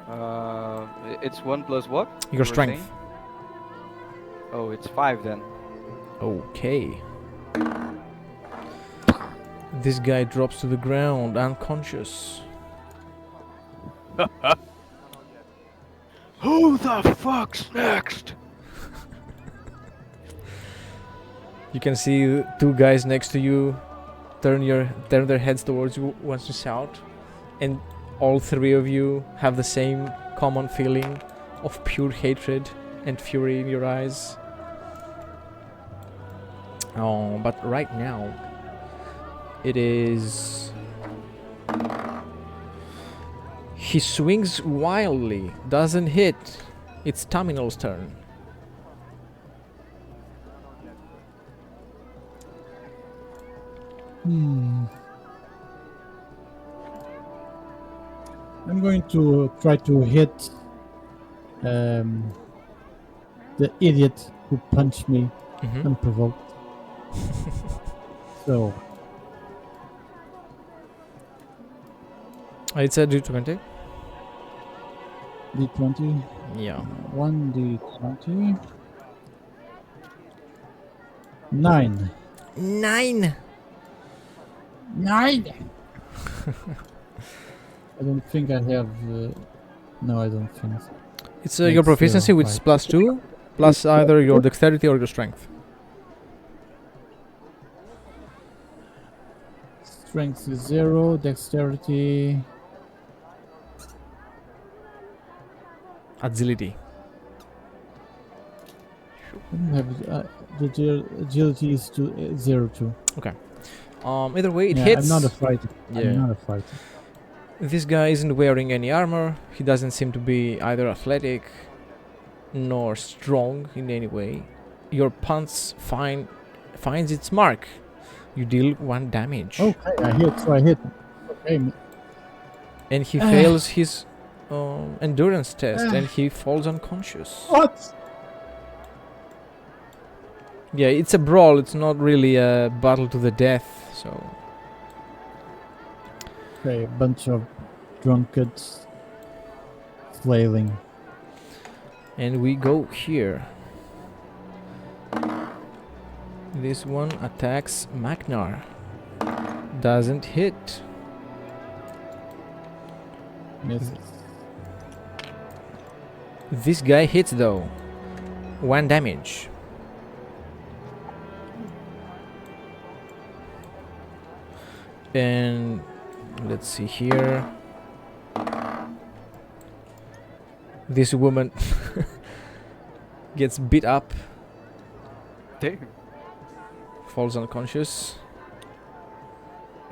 It's 1 plus what? Your You were strength. saying? Oh, it's 5 then. Okay. This guy drops to the ground, unconscious. Who the fuck's next? You can see two guys next to you turn their heads towards you once you shout, and all three of you have the same common feeling of pure hatred and fury in your eyes. Oh, but right now it is. He swings wildly, doesn't hit. It's Taminal's turn. I'm going to try to hit the idiot who punched me unprovoked. So It's a D20. D20. Yeah. 1d20. 9. 9! 9! I don't think I have. No, I don't think so. It's your proficiency, which is +2, plus either your dexterity or your strength. Strength is 0, dexterity. Agility. I don't have the agility is 0 too. Okay. Either way, it Yeah, hits. I'm not a fighter. Yeah. I'm not a fighter. This guy isn't wearing any armor. He doesn't seem to be either athletic nor strong in any way. Your punch finds its mark. You deal 1 damage. Okay, I hit. So I hit. Okay. And he fails his endurance test and he falls unconscious. What? Yeah, it's a brawl. It's not really a battle to the death. So Okay, a bunch of drunkards flailing. and we go here. This one attacks Magnar. Doesn't hit. Yes. This guy hits though. 1 damage. And let's see here. This woman gets beat up, Damn. falls unconscious.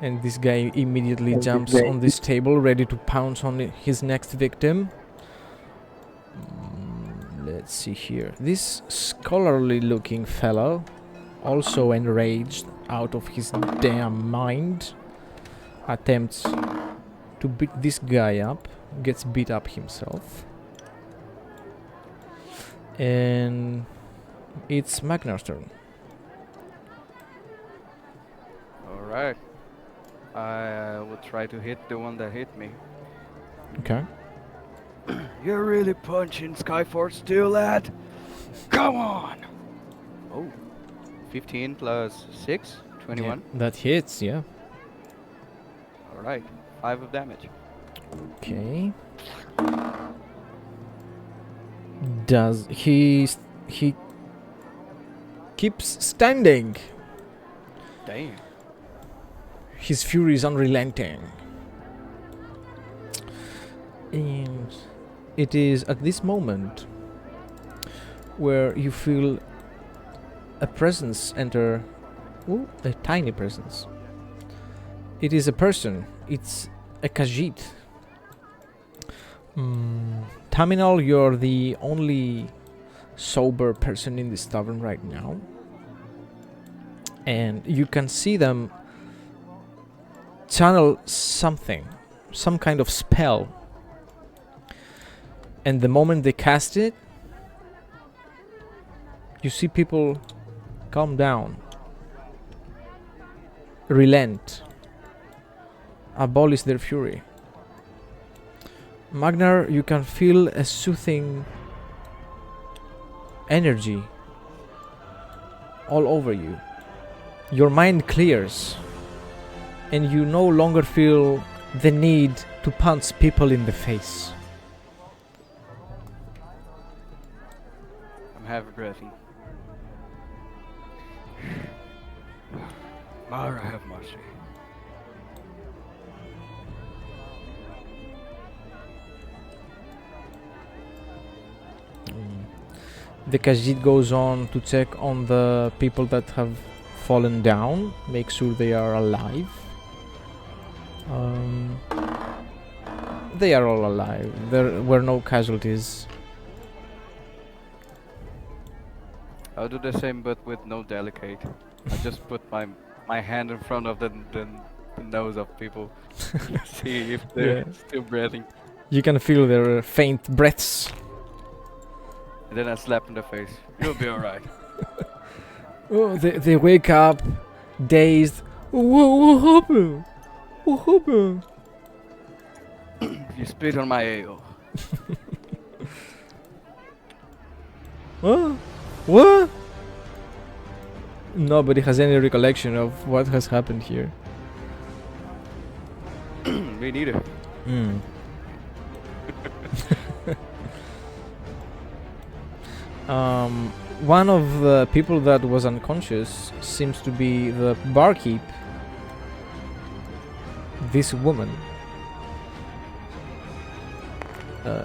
And this guy immediately jumps on this table, ready to pounce on his next victim. Let's see here. This scholarly looking fellow, also enraged out of his damn mind, attempts to beat this guy up, gets beat up himself. And it's Magnar's turn. Alright. I will try to hit the one that hit me. Okay. You're really punching Skyforce still, lad? Come on! Oh. 15 plus 6? 21. Yeah, that hits, yeah. Alright. 5 of damage. Okay. Does he keeps standing. Damn. His fury is unrelenting. And it is at this moment where you feel a presence enter. Ooh, a tiny presence. It is a person. It's a Khajiit. Taminal, you're the only sober person in this tavern right now. And you can see them channel something, some kind of spell. And the moment they cast it, you see people calm down, relent, abolish their fury. Magnar, you can feel a soothing energy all over you. Your mind clears, and you no longer feel the need to punch people in the face. I'm heavy breathing. Mara, have mercy. The Khajiit goes on to check on the people that have fallen down, make sure they are alive. They are all alive. There were no casualties. I'll do the same, but with no delicate. I just put my hand in front of the nose of people to see if they're still breathing. You can feel their faint breaths. And then I slap in the face. You'll be alright. Oh, they wake up, dazed. What happened? What happened? You spit on my ale. What? What? Nobody has any recollection of what has happened here. Me neither. One of the people that was unconscious seems to be the barkeep. This woman.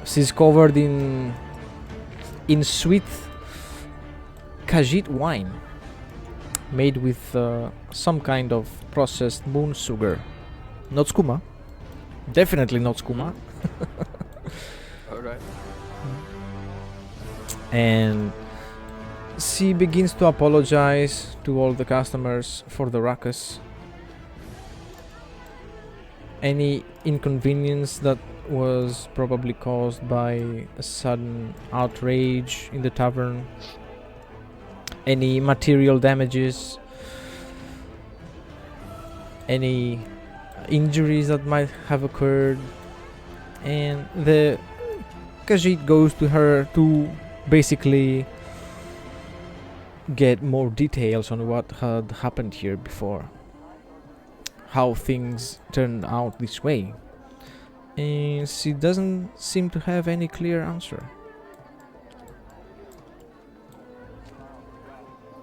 She's covered in sweet Khajiit wine, made with some kind of processed moon sugar. Not skooma. Definitely not skooma. Alright. And she begins to apologize to all the customers for the ruckus. Any inconvenience that was probably caused by a sudden outrage in the tavern. Any material damages. Any injuries that might have occurred. And the Khajiit goes to her to basically get more details on what had happened here before, how things turned out this way, and she doesn't seem to have any clear answer.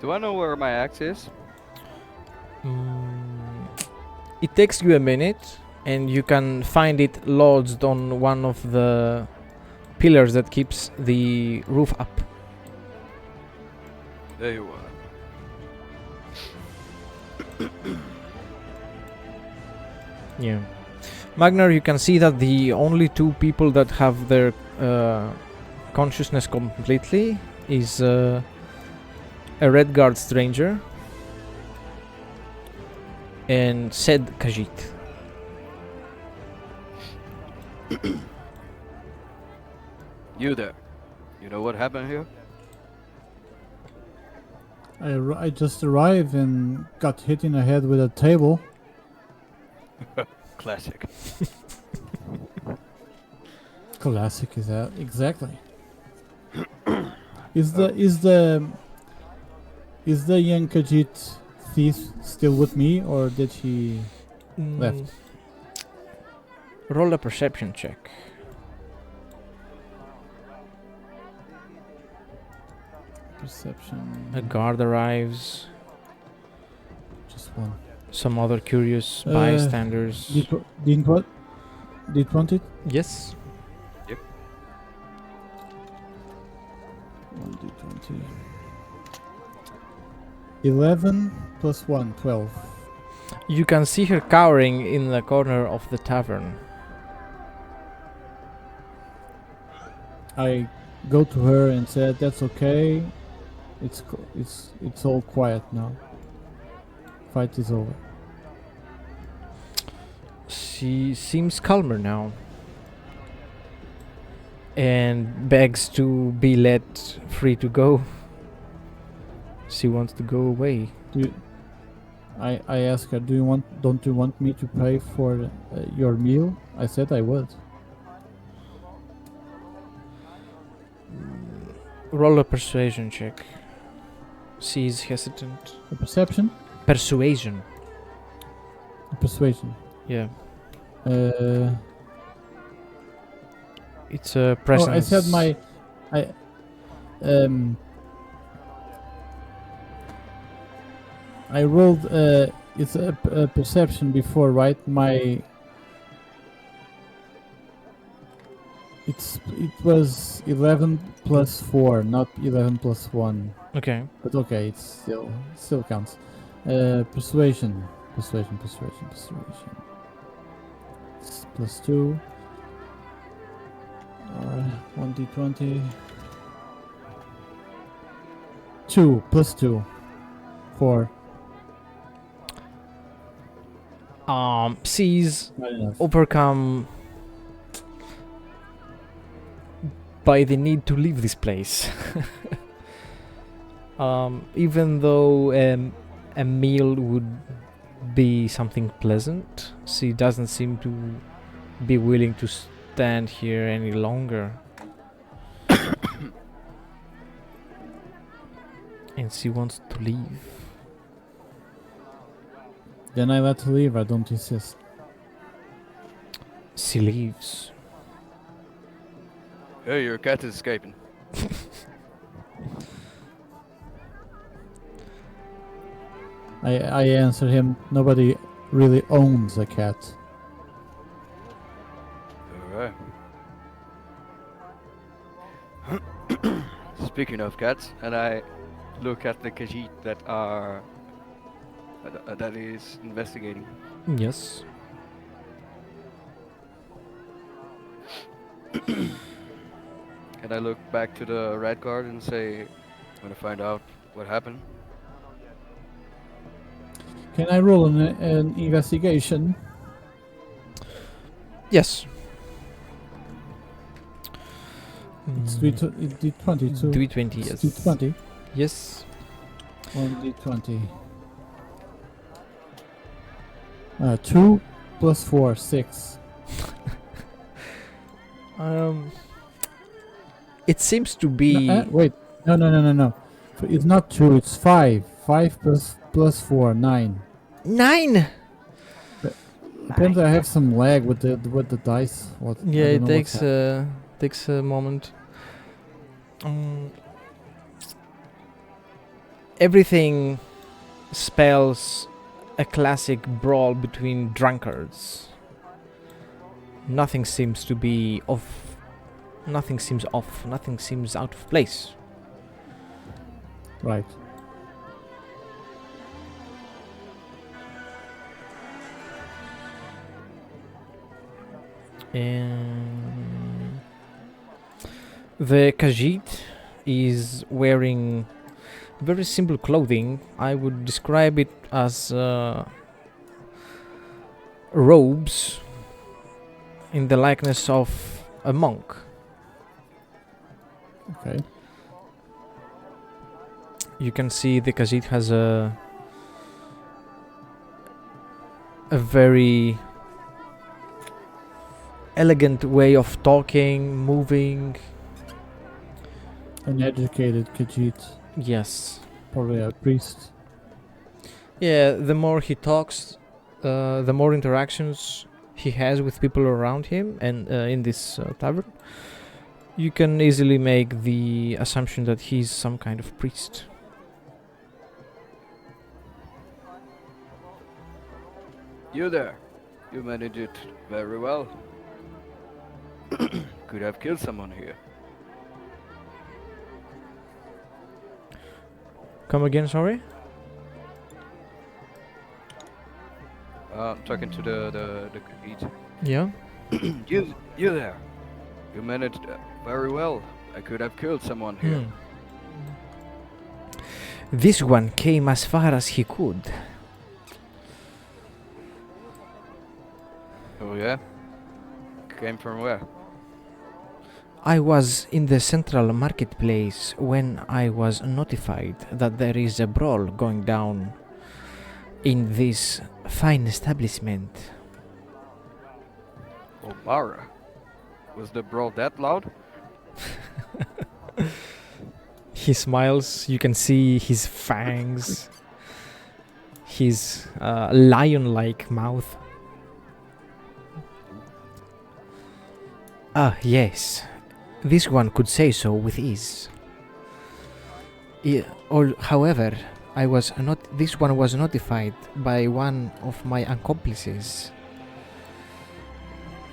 Do I know where my axe is? It takes you a minute, and you can find it lodged on one of the pillars that keeps the roof up. There you are. Yeah. Magnar, you can see that the only two people that have their consciousness completely is a Red Guard stranger and said Khajiit. You there. You know what happened here? I just arrived and got hit in the head with a table. Classic. Classic is that exactly. Is the young Khajiit thief still with me, or did he left? Roll a perception check. Perception. A guard arrives. Just one. Some other curious bystanders. Didn't what? Did want it? Yes. Yep. 1d20. 11 plus 1, 12. You can see her cowering in the corner of the tavern. I go to her and said, "That's okay. It's all quiet now. Fight is over." She seems calmer now and begs to be let free to go. She wants to go away. I asked her, "Don't you want me to pay for your meal?" I said I would. Roll a persuasion check. She's hesitant. A perception? Persuasion. A persuasion. Yeah. Uh, It's a presence. Oh, I said my... I rolled... it's a perception before, right? It was 11 plus 4, not 11 plus 1. Okay. But okay, it still counts. Persuasion. Persuasion. It's plus 2. 1d20. 2 plus 2. 4. She's Not enough. overcome by the need to leave this place. Even though a meal would be something pleasant, she doesn't seem to be willing to stand here any longer. And she wants to leave. Then I let her leave, I don't insist. She leaves. Hey, your cat is escaping. I answer him, nobody really owns a cat. Alright. Speaking of cats, and I look at the Khajiit that are that is investigating. Yes. And I look back to the red guard and say, I'm gonna find out what happened. Can I roll an investigation? Yes. It's D20 too. D20, It's yes. D20. Yes. 1d20. 2 plus 4, 6. It seems to be Wait, no. It's not 2, it's 5. 5 plus 4, 9. 9. Apparently I have some lag with the dice. Yeah, I it don't know what's takes a moment. Everything spells a classic brawl between drunkards. Nothing seems to be off. Nothing seems off. Nothing seems out of place. Right. And the Khajiit is wearing very simple clothing. I would describe it as robes in the likeness of a monk. Okay. You can see the Khajiit has a very elegant way of talking, moving. An educated Khajiit. Yes. Probably a priest. Yeah, the more he talks, the more interactions he has with people around him, and in this tavern, you can easily make the assumption that he's some kind of priest. You there. You managed it very well. Could have killed someone here. Come again, sorry? I'm talking to the Khajiit. Yeah? You there. You managed very well. I could have killed someone here. This one came as far as he could. Oh yeah? Came from where? I was in the central marketplace when I was notified that there is a brawl going down in this fine establishment. Obara. Was the brawl that loud? He smiles. You can see his fangs, his lion-like mouth. Ah, yes. This one could say so with ease. However, this one was notified by one of my accomplices.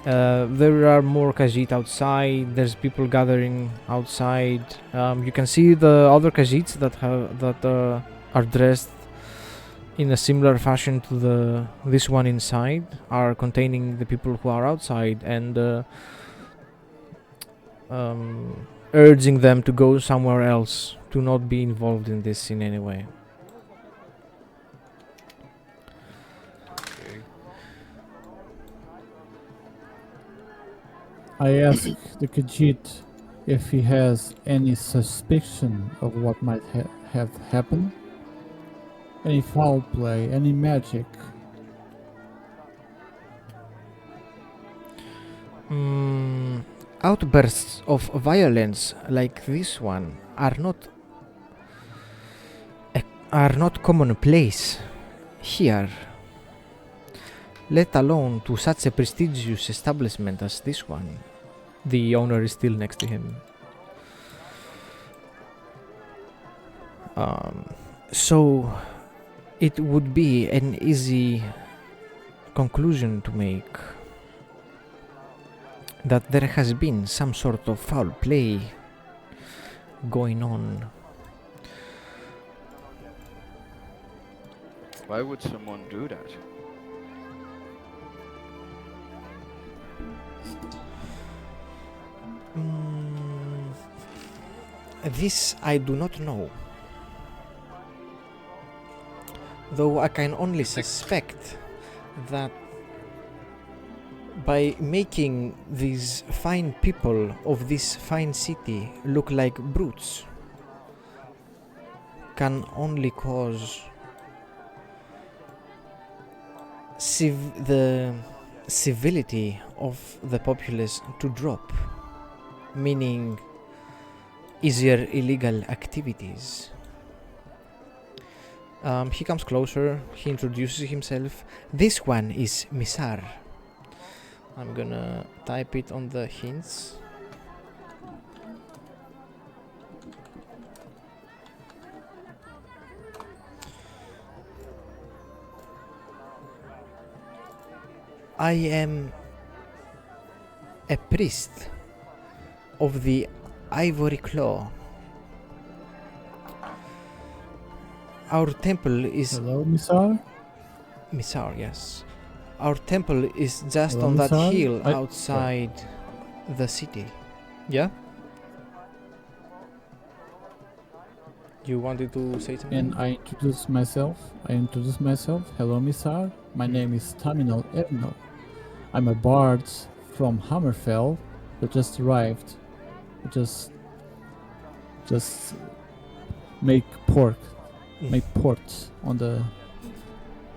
There are more Khajiit outside. There's people gathering outside. You can see the other Khajiits that are dressed in a similar fashion to this one inside, are containing the people who are outside and urging them to go somewhere else, to not be involved in this in any way. Okay. I ask the Khajiit if he has any suspicion of what might have happened. Any foul play, any magic. Outbursts of violence like this one are not commonplace here, let alone to such a prestigious establishment as this one. The owner is still next to him. So it would be an easy conclusion to make that there has been some sort of foul play going on. Why would someone do that? This I do not know. Though I can only suspect that by making these fine people of this fine city look like brutes can only cause the civility of the populace to drop, meaning easier illegal activities. He comes closer, he introduces himself. This one is Misar. I'm gonna type it on the hints. I am a priest of the Ivory Claw. Our temple is... Hello, Misar? Misar, yes. Our temple is just Hello, on that Misar? hill outside the city. Yeah? You wanted to say something? And I introduce myself. Hello, Misar. My name is Taminal Ernal. I'm a bard from Hammerfell that just arrived. Just make port on the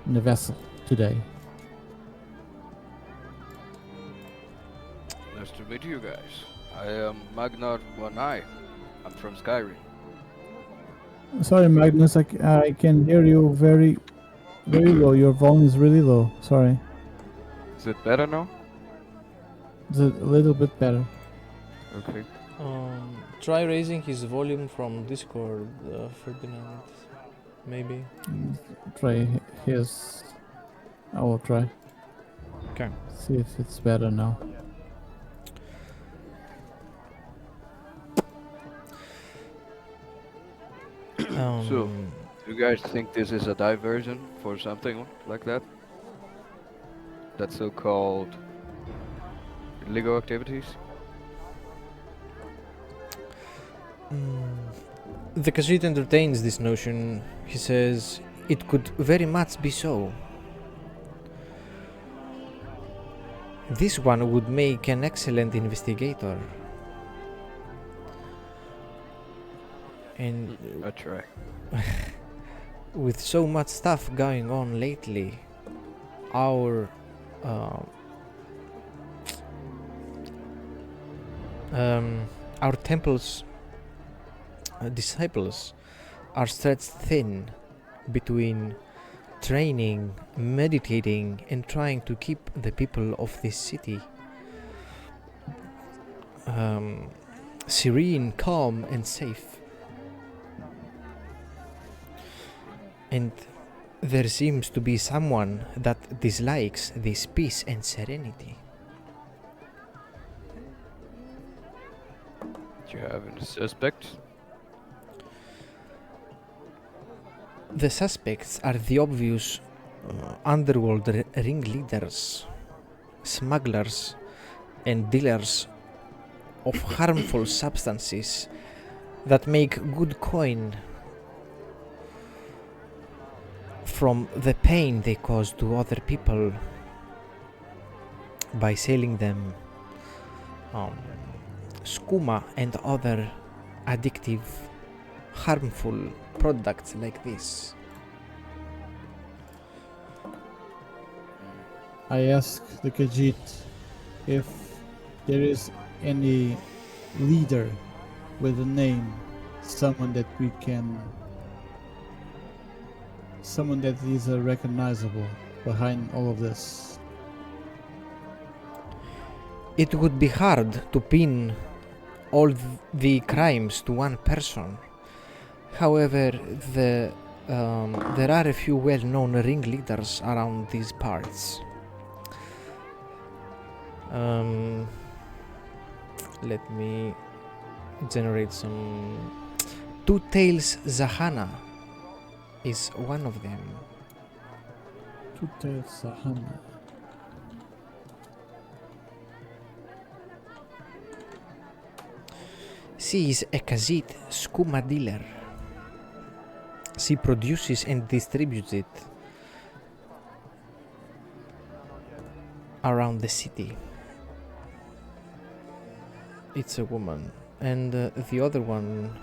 vessel today. Nice to meet you guys. I am Magnar One-Eye. I'm from Skyrim. Sorry, Magnus, I can hear you very, very low. Your volume is really low. Sorry. Is it better now? It's a little bit better. Okay. Try raising his volume from Discord, Ferdinand. Maybe. Try his. I will try. Okay. See if it's better now. So, you guys think this is a diversion for something like that? That's so-called illegal activities? The Khajiit entertains this notion. He says it could very much be so. This one would make an excellent investigator. And I try. with so much stuff going on lately, our temple's disciples are stretched thin between training, meditating, and trying to keep the people of this city serene, calm, and safe. And there seems to be someone that dislikes this peace and serenity. Do you have any suspects? The suspects are the obvious underworld ringleaders, smugglers, and dealers of harmful substances that make good coin from the pain they cause to other people by selling them skooma and other addictive, harmful products like this. I ask the Khajiit if there is any leader with a name, someone that is recognizable behind all of this. It would be hard to pin all the crimes to one person. However, there are a few well-known ringleaders around these parts. Let me generate some. Two Tails Zahana is one of them. Tutel Sahana. She is a Khajiit skooma dealer. She produces and distributes it around the city. It's a woman. And the other one...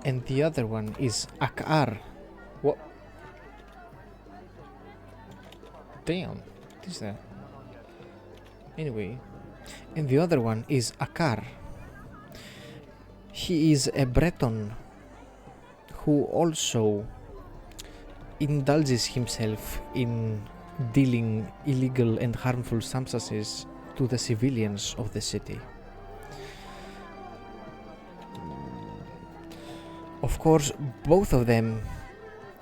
And the other one is Akar. What? Damn, what is that? Anyway, and the other one is Akar. He is a Breton who also indulges himself in dealing illegal and harmful substances to the civilians of the city. Of course, both of them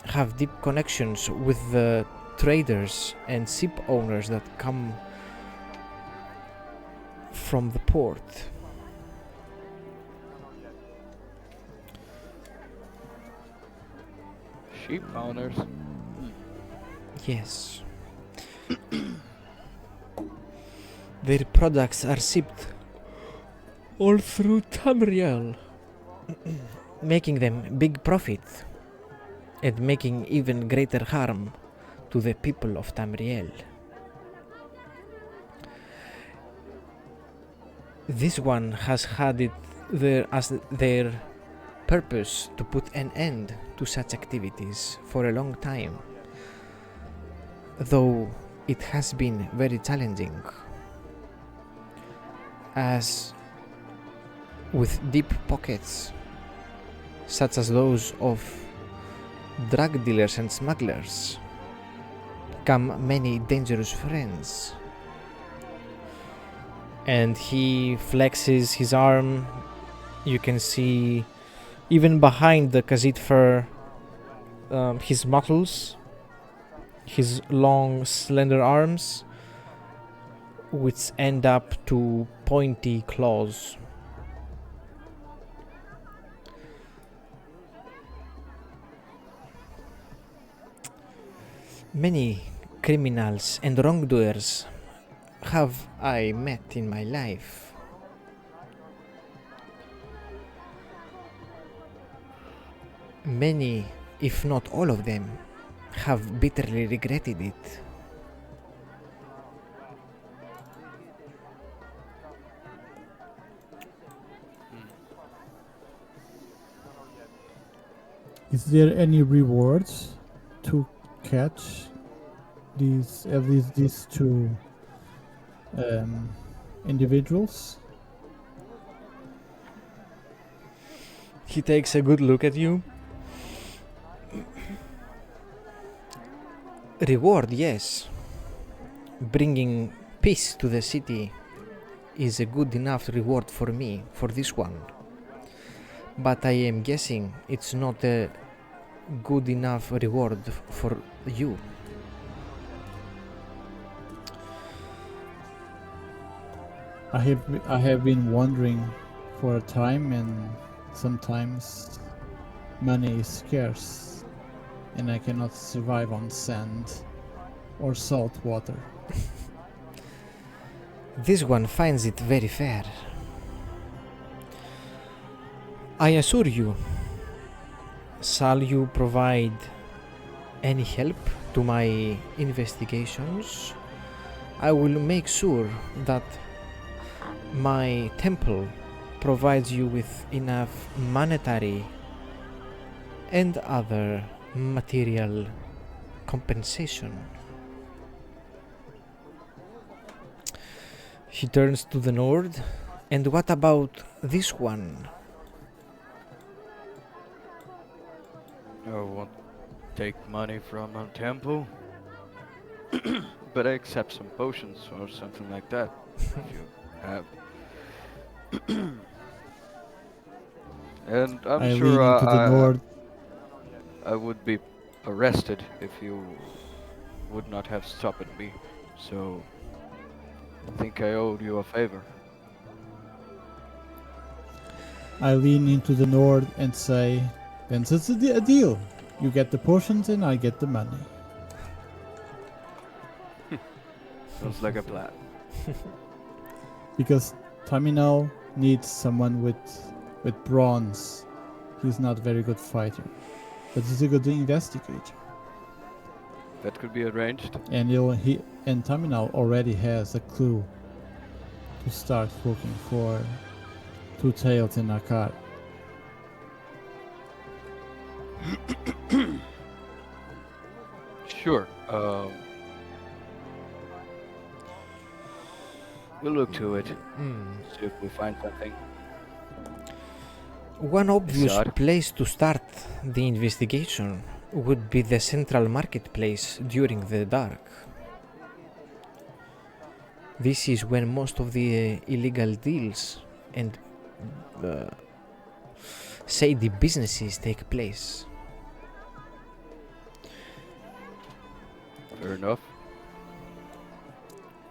have deep connections with the traders and ship owners that come from the port. Sheep owners. Yes. Their products are shipped all through Tamriel, making them big profit and making even greater harm to the people of Tamriel. This one has had it there as their purpose to put an end to such activities for a long time, though it has been very challenging, as with deep pockets such as those of drug dealers and smugglers come many dangerous friends. And he flexes his arm. You can see even behind the Khajiit fur his muscles, his long slender arms, which end up to pointy claws. Many criminals and wrongdoers have I met in my life. Many, if not all of them, have bitterly regretted it. Is there any rewards to catch these, at least these two individuals? He takes a good look at you. Reward, yes. Bringing peace to the city is a good enough reward for me, for this one. But I am guessing it's not a good enough reward for you. I have been wondering for a time, and sometimes money is scarce, and I cannot survive on sand or salt water. This one finds it very fair. I assure you, shall you provide any help to my investigations? I will make sure that my temple provides you with enough monetary and other material compensation. He turns to the north. And what about this one? I won't take money from a temple, but I accept some potions or something like that. If you have. And I'm I sure lean into the north. I would be arrested if you would not have stopped me. So I think I owed you a favor. I lean into the north and say, then it's a deal. You get the potions and I get the money. Sounds like a plan. Because Taminal needs someone with bronze. He's not a very good fighter, but he's a good investigator. That could be arranged. And Taminal already has a clue to start looking for Two Tails in Akar. Sure. We'll look to it. See if we find something. One obvious Sorry. place to start the investigation would be the central marketplace during the dark. This is when most of the illegal deals and shady businesses take place. Fair enough.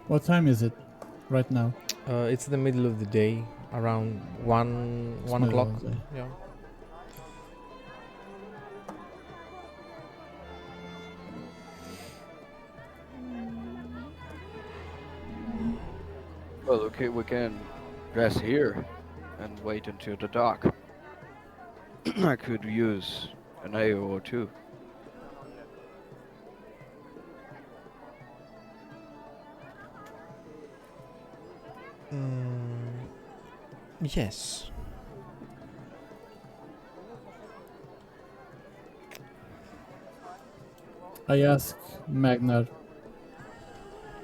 What time is it right now? It's the middle of the day, around one middle o'clock. of the day. Yeah. Well, okay, we can rest here and wait until the dark. I could use an ale or two. Yes. I ask Magnar,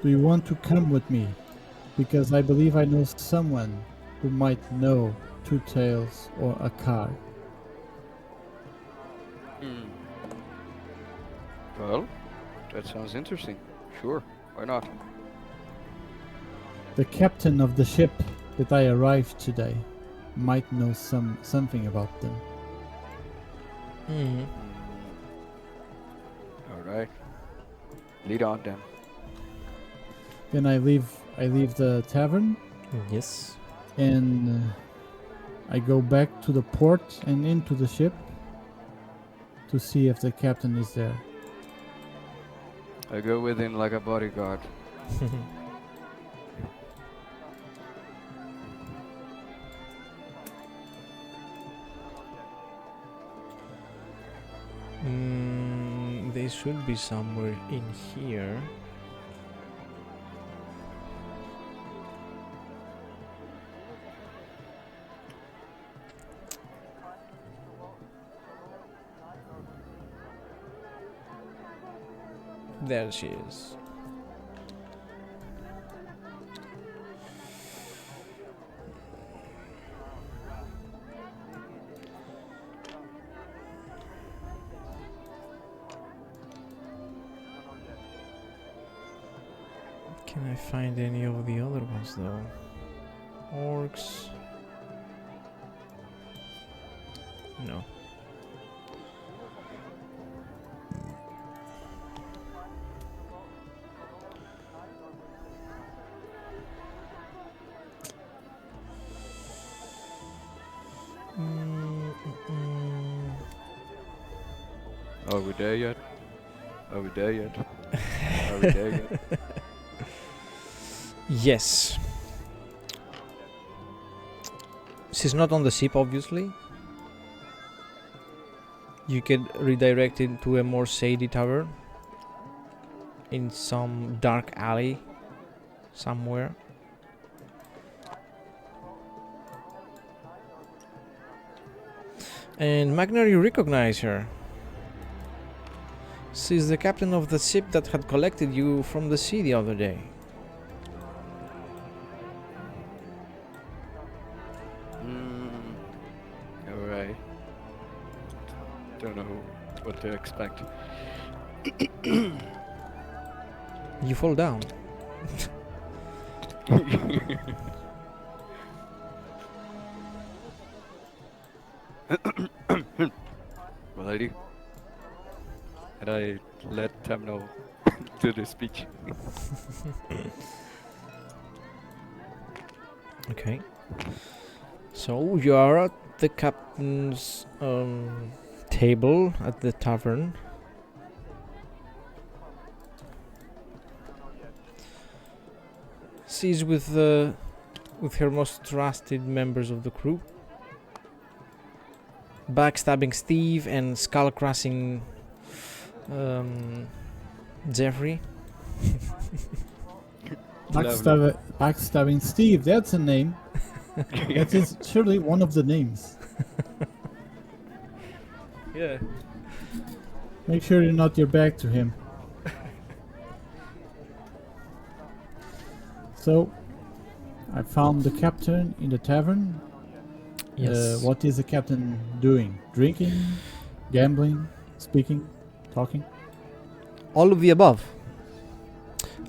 do you want to come with me? Because I believe I know someone who might know Two Tails or Akar. Well, that sounds interesting. Sure, why not? The captain of the ship that I arrived today might know something about them. Alright. Lead on then. Then I leave the tavern Yes. and I go back to the port and into the ship to see if the captain is there. I go with him like a bodyguard. They should be somewhere in here. There she is. Can I find any of the other ones though? Orcs? No. Are we there yet? Are we there yet? Are we there yet? Yes. She's not on the ship, obviously. You can redirect it to a more shady tavern in some dark alley somewhere. And Magnar, you recognize her. She's the captain of the ship that had collected you from the sea the other day. Alright. Don't know what to expect. You fall down. Well, lady. And I let Tamno do the speech. Okay. So you are at the captain's table at the tavern. She's with her most trusted members of the crew. Backstabbing Steve and skull crushing Jeffrey. Backstabbing Steve, that's a name. That is surely one of the names. Yeah. Make sure you're not your back to him. So, I found the captain in the tavern. Yes. What is the captain doing? Drinking, gambling, speaking, talking? All of the above.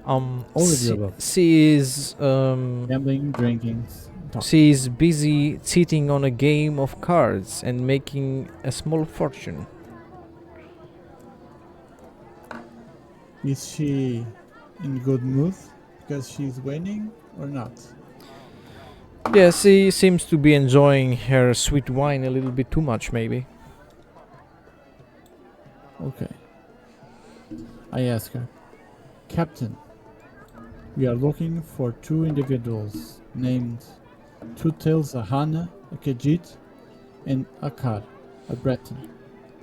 All of the above. She is Gambling, drinking, talking. she is busy cheating on a game of cards and making a small fortune. Is she in good mood because she's winning or not? Yeah, she seems to be enjoying her sweet wine a little bit too much, maybe. Okay. I ask her, Captain, we are looking for two individuals named Two Tails, a Hana, a Khajiit, and Akar, a Breton.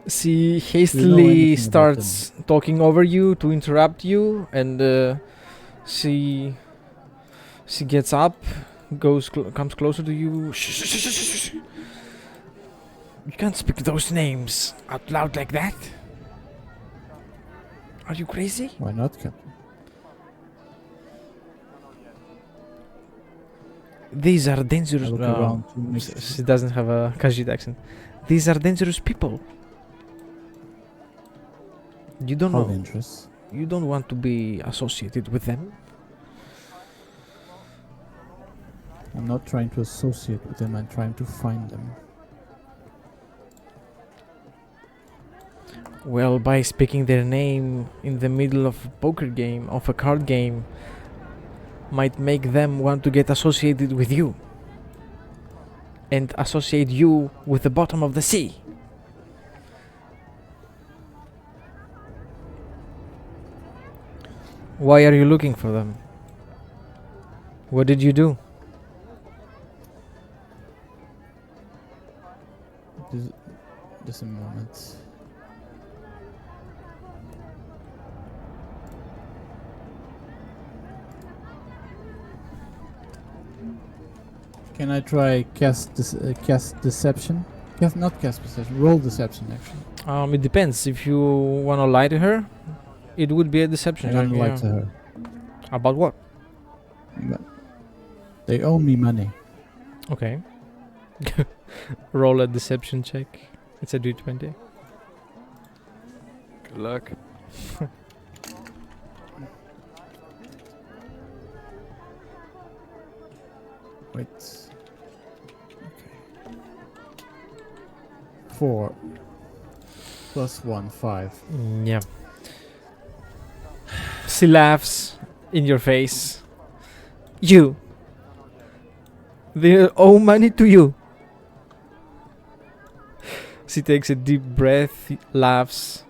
She anything hastily about starts talking over you to interrupt you, and she gets up, comes closer to you. Shh, shh, shh, shh, shh. You can't speak those names out loud like that. Are you crazy? Why not, Captain? These are I dangerous. look around to make She doesn't have a Khajiit accent. These are dangerous people. You don't how know. dangerous. You don't want to be associated with them. I'm not trying to associate with them, I'm trying to find them. Well, by speaking their name in the middle of a poker game, of a card game, might make them want to get associated with you. And associate you with the bottom of the sea. Why are you looking for them? What did you do? Just a moment. Can I try cast deception? Not cast deception. Roll deception, actually. It depends. If you wanna lie to her, It would be a deception I check. don't lie Yeah. to her. About what? But they owe me money. Okay. Roll a deception check. It's a d20. Good luck. Wait. Okay. 4 plus 1, 5. Yeah. She laughs in your face. You. They owe money to you. She takes a deep breath, laughs,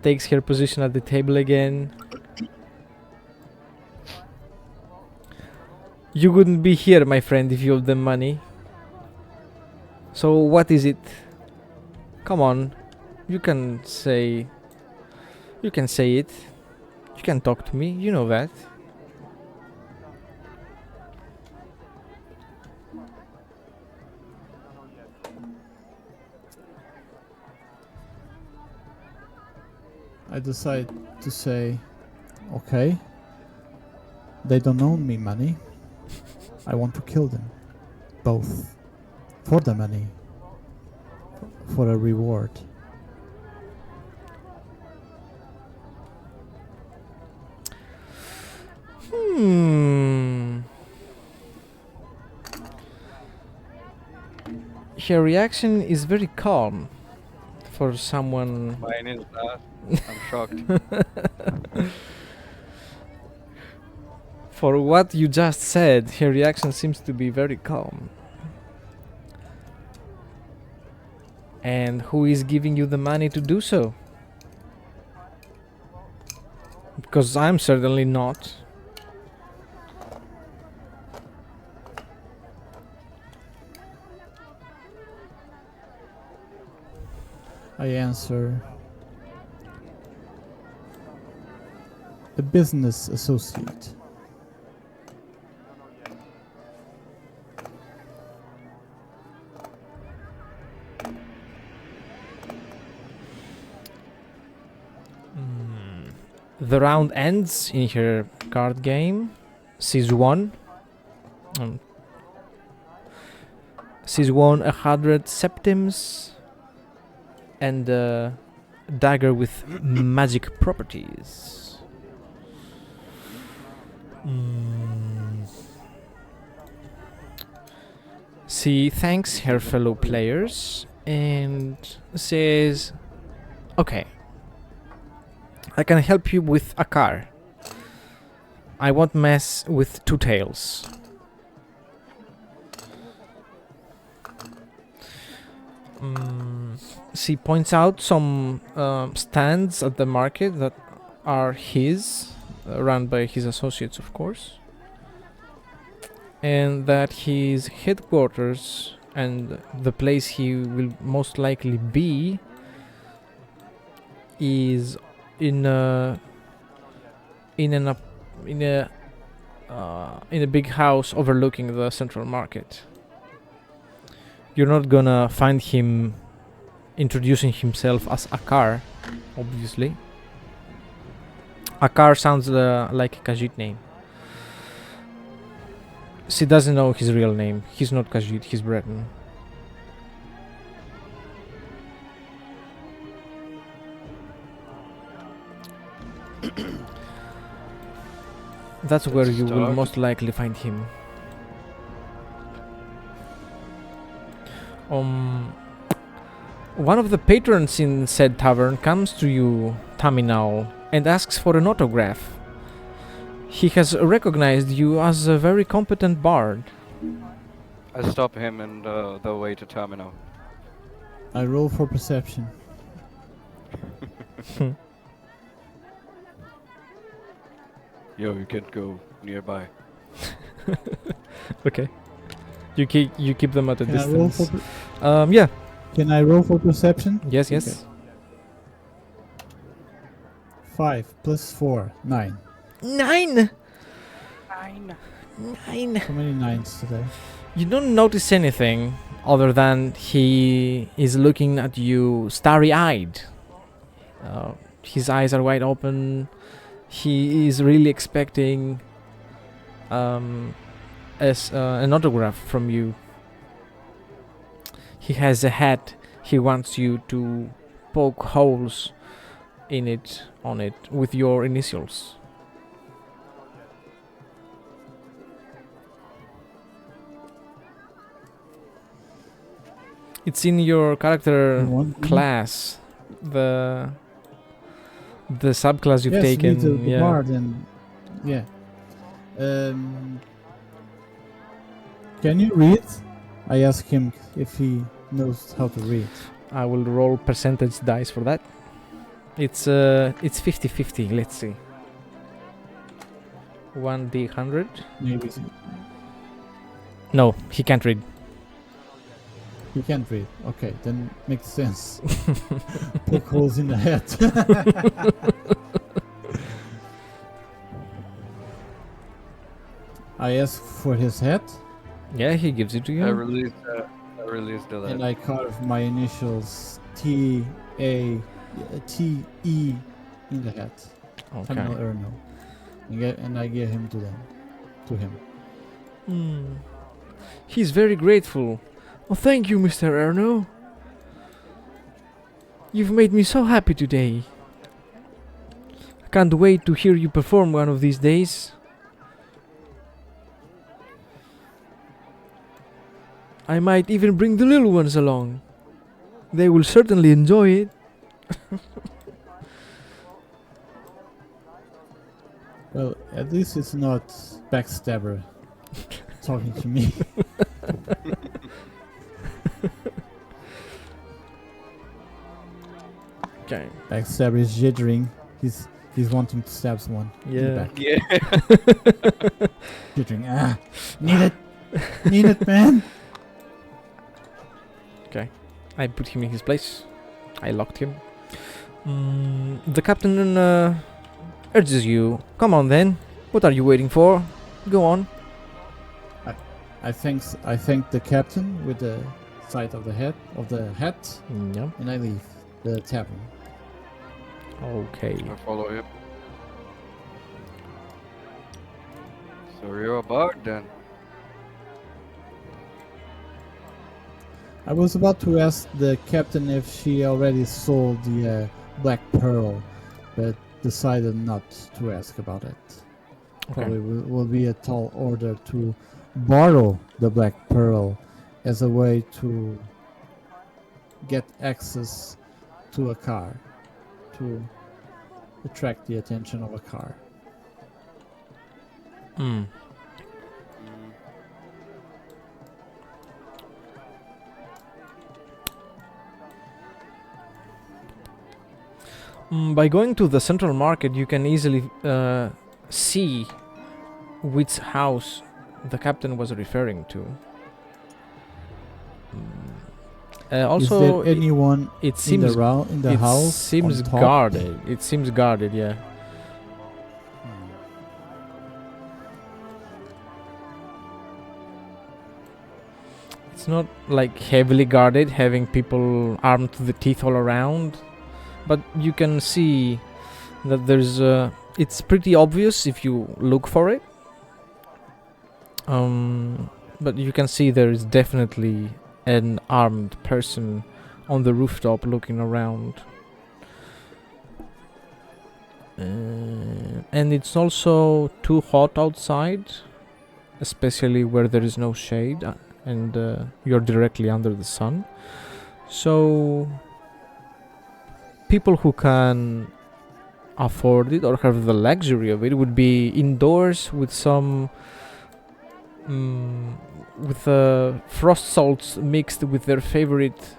takes her position at the table again. You wouldn't be here, my friend, if you owed them money. So what is it? Come on, you can say it. You can talk to me, you know that. I decide to say, okay, they don't owe me money. I want to kill them. Both. For the money. For a reward. Her reaction is very calm for someone. Mine is not. I'm shocked. For what you just said, her reaction seems to be very calm. And who is giving you the money to do so? Because I'm certainly not. I answer, a business associate. The round ends in her card game. She's won. She's won 100 septims and a dagger with magic properties. She thanks her fellow players and says, okay, I can help you with a car. I won't mess with two tails. She points out some stands at the market that are his, run by his associates, of course, and that his headquarters and the place he will most likely be is in a big house overlooking the central market. You're not gonna find him introducing himself as Akar, obviously. Akar sounds like a Khajiit name. She doesn't know his real name. He's not Khajiit, he's Breton. That's where you will most likely find him. One of the patrons in said tavern comes to you, Taminal, and asks for an autograph. He has recognized you as a very competent bard. I stop him in the way to terminal. I roll for perception. Yo, you can't go nearby. Okay. You keep them at a Can I roll distance. for Yeah. Can I roll for perception? Yes, yes. 5 plus 4, 9. 9! 9! How many 9s today? You don't notice anything other than he is looking at you starry-eyed. His eyes are wide open. He is really expecting an autograph from you. He has a hat. He wants you to poke holes in it, on it, with your initials. It's in your character You want me? class, the subclass you've Yes, taken. me too, the Yeah. bard and yeah. Can you read? I asked him if he knows how to read. I will roll percentage dice for that. It's 50-50. Let's see. 1d100. Maybe No, he can't read. he can't read. Okay, then makes sense. Poke holes in the head. I asked for his head Yeah, he gives it to you. I released the and letter. I carved my initials T A T E in the head. Okay. Samuel Erno. And I gave him to him. He's very grateful. Oh, thank you, Mr. Erno. You've made me so happy today. I can't wait to hear you perform one of these days. I might even bring the little ones along. They will certainly enjoy it. Well, at least it's not backstabber talking to me. Okay. Backstabber is jittering. He's wanting to stab someone. in the Yeah. back. Yeah. Jittering. Need it. Need it, man. I put him in his place. I locked him. The captain urges you. Come on then. What are you waiting for? Go on. I thank the captain with the side of the hat, Yeah. and I leave the tavern. Okay. I follow him. So you're a bard then? I was about to ask the captain if she already sold the Black Pearl, but decided not to ask about it. Probably will be a tall order to borrow the Black Pearl as a way to get access to a car, to attract the attention of a car. Mm. By going to the central market, you can easily see which house the captain was referring to. Also, is there anyone it in seems the it house? seems on top? guarded. It seems guarded. Yeah. It's not like heavily guarded, having people armed to the teeth all around, but you can see that there's it's pretty obvious if you look for it. But you can see there is definitely an armed person on the rooftop looking around. And it's also too hot outside, especially where there is no shade and you're directly under the sun. So people who can afford it or have the luxury of it would be indoors with some with frost salts mixed with their favorite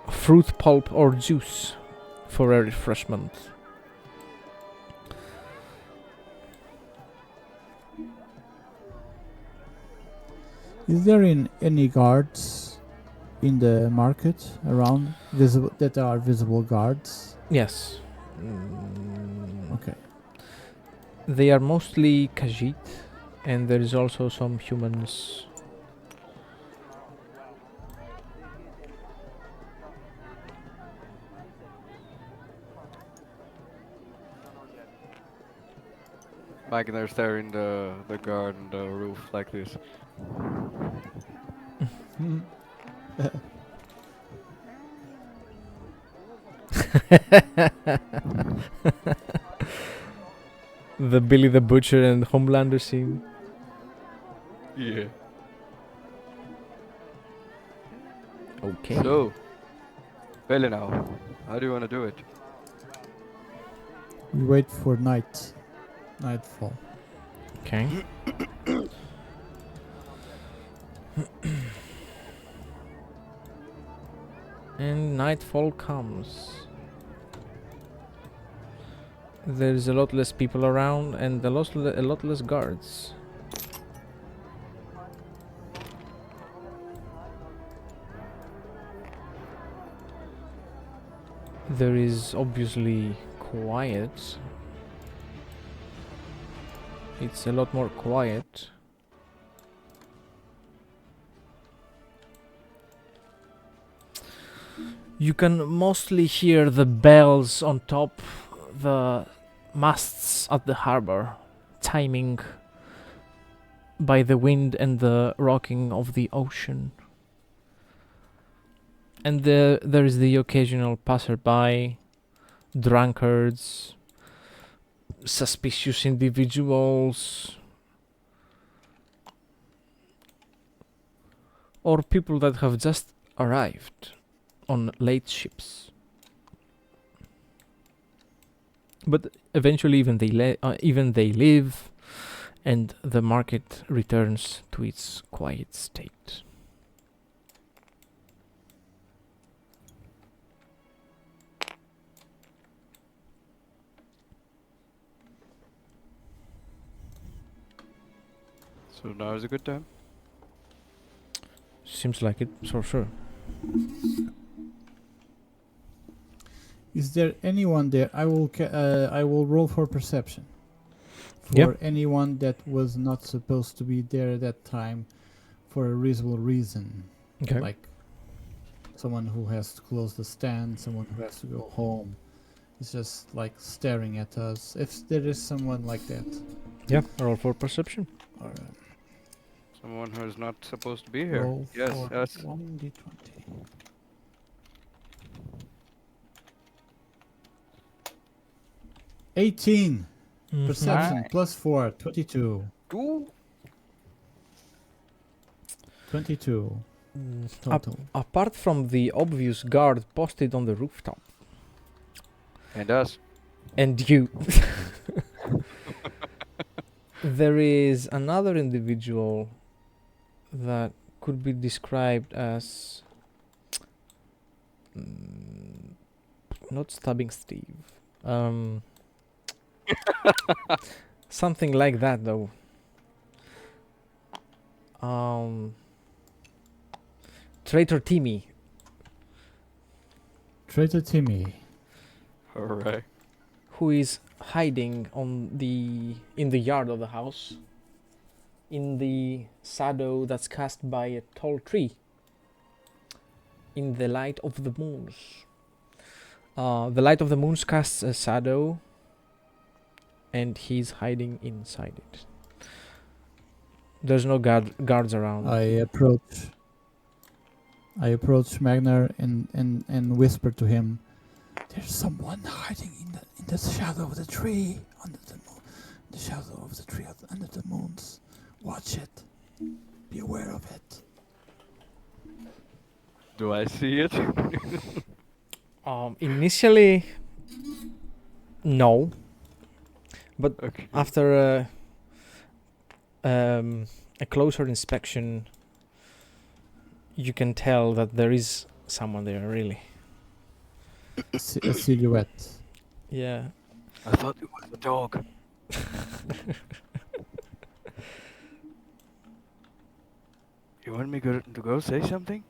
fruit pulp or juice for a refreshment. Is there any guards in the market around that are visible guards? Yes. Okay. They are mostly Khajiit, and there is also some humans. Wagner's there in the garden, the roof, like this. The Billy the Butcher and Homelander scene. Yeah. Okay. So, Billy now, how do you want to do it? We wait for nightfall. Okay. And nightfall comes. There's a lot less people around and a lot less guards. There is obviously quiet. It's a lot more quiet. You can mostly hear the bells on top, the masts at the harbor, chiming by the wind and the rocking of the ocean. And there is the occasional passerby, drunkards, suspicious individuals, or people that have just arrived on late ships. But eventually even they leave and the market returns to its quiet state. So now is a good time. Seems like it, for sure. Is there anyone there? I will roll for perception. For Yeah. anyone that was not supposed to be there at that time for a reasonable reason. Okay. Like someone who has to close the stand, someone who has to go home. It's just like staring at us. If there is someone like that. Yeah, roll for perception. Or, Someone who is not supposed to be here. roll Yes, for yes. 1d20. 18. Perception Nice. plus 4, 22. Ooh. 22 total. Apart from the obvious guard posted on the rooftop, And us. and you, there is another individual that could be described as not Stabbing Steve. Something like that, though. Traitor Timmy. Traitor Timmy. Alright. Who is hiding in the yard of the house, in the shadow that's cast by a tall tree, in the light of the moons. The light of the moons casts a shadow, and he's hiding inside it. There's no guards around. I approach Magnar and whisper to him, "There's someone hiding in the shadow of the tree under the moon. The shadow of the tree under the moons. Watch it. Be aware of it." Do I see it? Initially, no, but Okay. after a closer inspection, you can tell that there is someone there, really. A silhouette. Yeah. I thought it was a dog. You want me to go say something?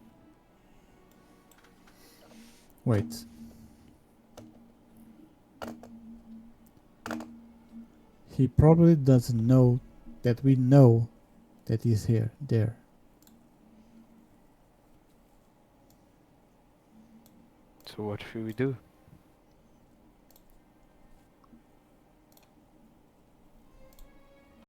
Wait. He probably doesn't know that we know that he's there. So what should we do?